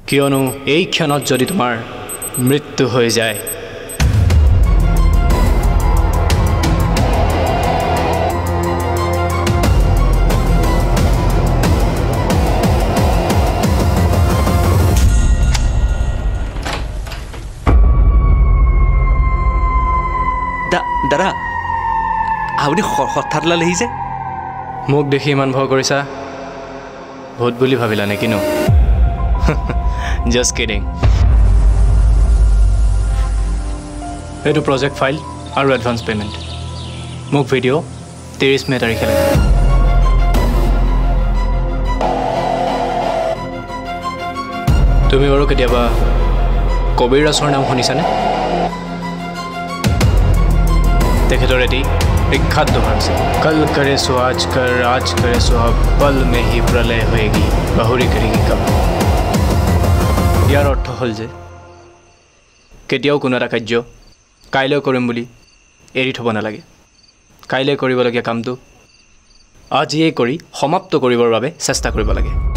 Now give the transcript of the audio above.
কিয়নো এই ক্ষণত যদি তোমাৰ মৃত্যু হৈ যায় দাদা আপুনি হঠাৎ ওলালে আহিছে মোক দেখি ইমান ভয় কৰিছা ভূত বুলি ভাবিলা নে কিনো জাষ্ট কিডিং এইটো প্ৰজেক্ট ফাইল আৰু এডভান্স পে'মেণ্ট মোক ভিডিঅ' 30 মে তাৰিখে লাগে তুমি বাৰু কেতিয়াবা কবিৰ দাসৰ নাম শুনিছানে তেখেতৰ এটি বিখ্যাত দোহা আছে কল কৰে সো আজ কৰে সো আব পল মে হি প্ৰলয় হয়েগি বাহুৰি কৰেগি কব ইয়াৰ অৰ্থ হ'ল যে কেতিয়াও কোনো এটা কাৰ্য কাইলৈ কৰিম বুলি এৰি থ'ব নালাগে কাইলৈ কৰিবলগীয়া কামটো আজিয়েই কৰি সমাপ্ত কৰিবৰ বাবে চেষ্টা কৰিব লাগে